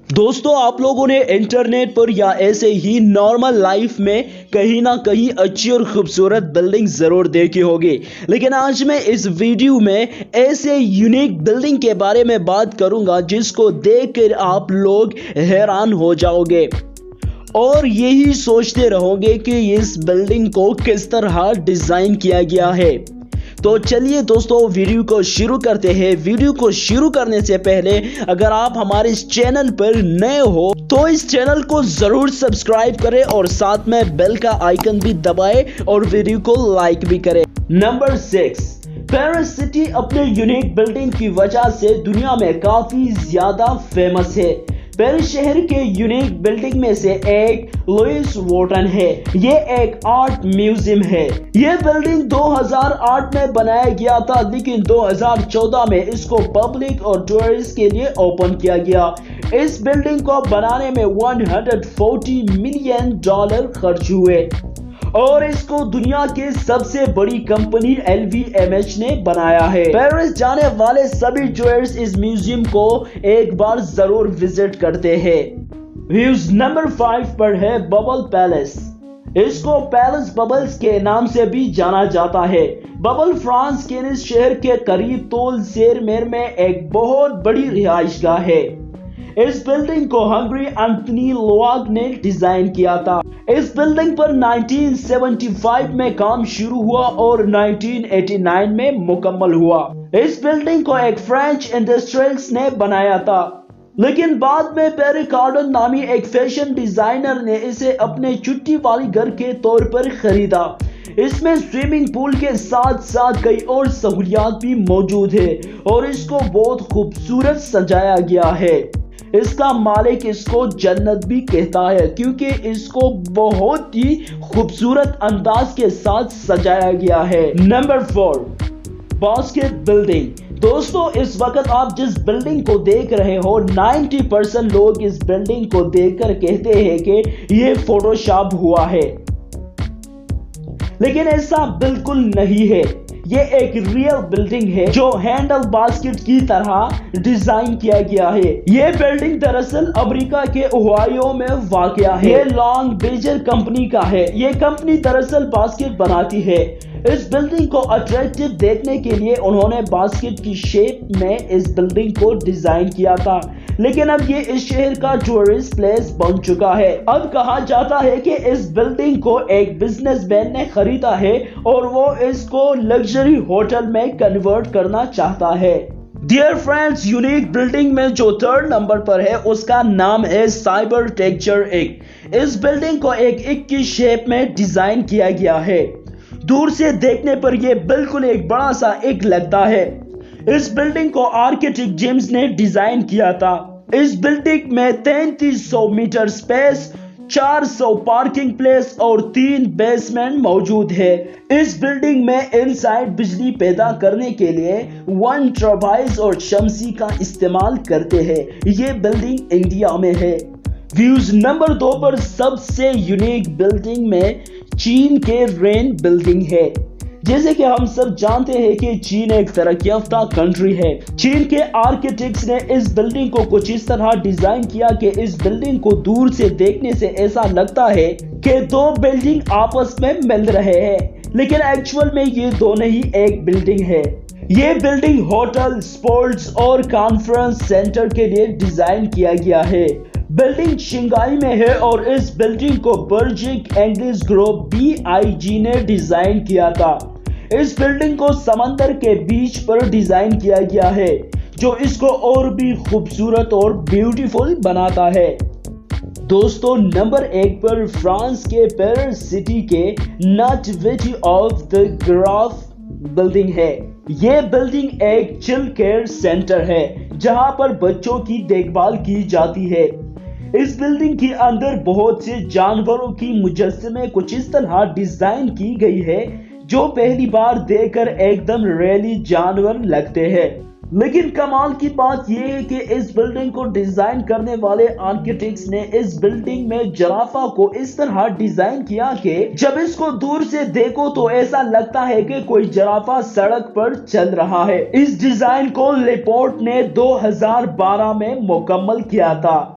दोस्तों, आप लोगों ने इंटरनेट पर या ऐसे ही नॉर्मल लाइफ में कहीं ना कहीं अच्छी और खूबसूरत बिल्डिंग जरूर देखी होगी। लेकिन आज मैं इस वीडियो में ऐसे यूनिक बिल्डिंग के बारे में बात करूंगा जिसको देखकर आप लोग हैरान हो जाओगे और यही सोचते रहोगे कि इस बिल्डिंग को किस तरह डिजाइन किया गया है। तो चलिए दोस्तों, वीडियो को शुरू करते हैं। वीडियो को शुरू करने से पहले अगर आप हमारे इस चैनल पर नए हो तो इस चैनल को जरूर सब्सक्राइब करें और साथ में बेल का आइकन भी दबाएं और वीडियो को लाइक भी करें। नंबर 6, पेरिस सिटी अपने यूनिक बिल्डिंग की वजह से दुनिया में काफी ज्यादा फेमस है। पेरिस शहर के यूनिक बिल्डिंग में से एक लुइस वुइटन है। ये एक आर्ट म्यूजियम है। ये बिल्डिंग 2008 में बनाया गया था, लेकिन 2014 में इसको पब्लिक और टूरिस्ट के लिए ओपन किया गया। इस बिल्डिंग को बनाने में $140 मिलियन खर्च हुए और इसको दुनिया की सबसे बड़ी कंपनी LVMH ने बनाया है। पेरिस जाने वाले सभी टूरिस्ट इस म्यूजियम को एक बार जरूर विजिट करते हैं। व्यूज नंबर 5 पर है बबल पैलेस। इसको पैलेस बबल्स के नाम से भी जाना जाता है। बबल फ्रांस के इस शहर के करीब तोल सेरमेर में एक बहुत बड़ी रिहाइशगाह है। इस बिल्डिंग को हंगरी एंथनी लोआग ने डिजाइन किया था। इस बिल्डिंग पर 1975 में काम शुरू हुआ और 1989 में मुकम्मल हुआ। इस बिल्डिंग को एक फ्रेंच इंडस्ट्रियलिस्ट ने बनाया था, लेकिन बाद में पेरी कार्डन नामी एक फैशन डिजाइनर ने इसे अपने छुट्टी वाली घर के तौर पर खरीदा। इसमें स्विमिंग पूल के साथ साथ कई और सहूलियात भी मौजूद है और इसको बहुत खूबसूरत सजाया गया है। इसका मालिक इसको जन्नत भी कहता है क्योंकि इसको बहुत ही खूबसूरत अंदाज के साथ सजाया गया है। Number 4, basket building. दोस्तों, इस वक्त आप जिस बिल्डिंग को देख रहे हो 90% लोग इस बिल्डिंग को देखकर कहते हैं कि ये फोटोशॉप हुआ है, लेकिन ऐसा बिल्कुल नहीं है। ये एक रियल बिल्डिंग है जो हैंडल बास्केट की तरह डिजाइन किया गया है। ये बिल्डिंग दरअसल अमेरिका के ओहायो में वाक़या है। ये लॉन्ग बेजर कंपनी का है। ये कंपनी दरअसल बास्केट बनाती है। इस बिल्डिंग को अट्रैक्टिव देखने के लिए उन्होंने बास्केट की शेप में इस बिल्डिंग को डिजाइन किया था, लेकिन अब ये इस शहर का टूरिस्ट प्लेस बन चुका है। अब कहा जाता है कि इस बिल्डिंग को एक बिजनेसमैन ने खरीदा है और वो इसको लग्जरी होटल में कन्वर्ट करना चाहता है। डियर फ्रेंड्स, यूनिक बिल्डिंग में जो 3rd नंबर पर है उसका नाम है साइबर टेक्चर इक। इस बिल्डिंग को एक इक की शेप में डिजाइन किया गया है। दूर से देखने पर यह बिल्कुल एक बड़ा सा इक लगता है। इस बिल्डिंग को आर्किटेक्ट जेम्स ने डिजाइन किया था। इस बिल्डिंग में 3300 मीटर स्पेस, 400 पार्किंग प्लेस और 3 बेसमेंट मौजूद है। इस बिल्डिंग में इनसाइड बिजली पैदा करने के लिए 1 टर्बाइन और शमसी का इस्तेमाल करते हैं। ये बिल्डिंग इंडिया में है। व्यूज नंबर 2 पर सबसे यूनिक बिल्डिंग में चीन के रेन बिल्डिंग है। जैसे कि हम सब जानते हैं कि चीन एक तरक्की याफ्ता कंट्री है। चीन के आर्किटेक्ट्स ने इस बिल्डिंग को कुछ इस तरह डिजाइन किया कि इस बिल्डिंग को दूर से देखने से ऐसा लगता है कि 2 बिल्डिंग आपस में मिल रहे हैं, लेकिन एक्चुअल में ये 2 नहीं, एक बिल्डिंग है। ये बिल्डिंग होटल, स्पोर्ट्स और कॉन्फ्रेंस सेंटर के लिए डिजाइन किया गया है। बिल्डिंग शंघाई में है और इस बिल्डिंग को बर्जिक इंग्लिश ग्रुप BIG ने डिजाइन किया था। इस बिल्डिंग को समंदर के बीच पर डिजाइन किया गया है, जो इसको और भी खूबसूरत और ब्यूटीफुल बनाता है। दोस्तों, नंबर 1 पर फ्रांस के पेरिस सिटी के nativity of the graph building है। ये बिल्डिंग एक चिल केयर सेंटर है जहां पर बच्चों की देखभाल की जाती है। इस बिल्डिंग के अंदर बहुत से जानवरों की मुजस्समे कुछ इस तरह डिजाइन की गई है जो पहली बार देखकर एकदम रियली जानवर लगते हैं। लेकिन कमाल की बात यह है कि इस बिल्डिंग को डिजाइन करने वाले आर्किटेक्ट्स ने इस बिल्डिंग में जिराफा को इस तरह डिजाइन किया कि जब इसको दूर से देखो तो ऐसा लगता है कि कोई जिराफा सड़क पर चल रहा है। इस डिजाइन को लेपोर्ट ने 2012 में मुकम्मल किया था।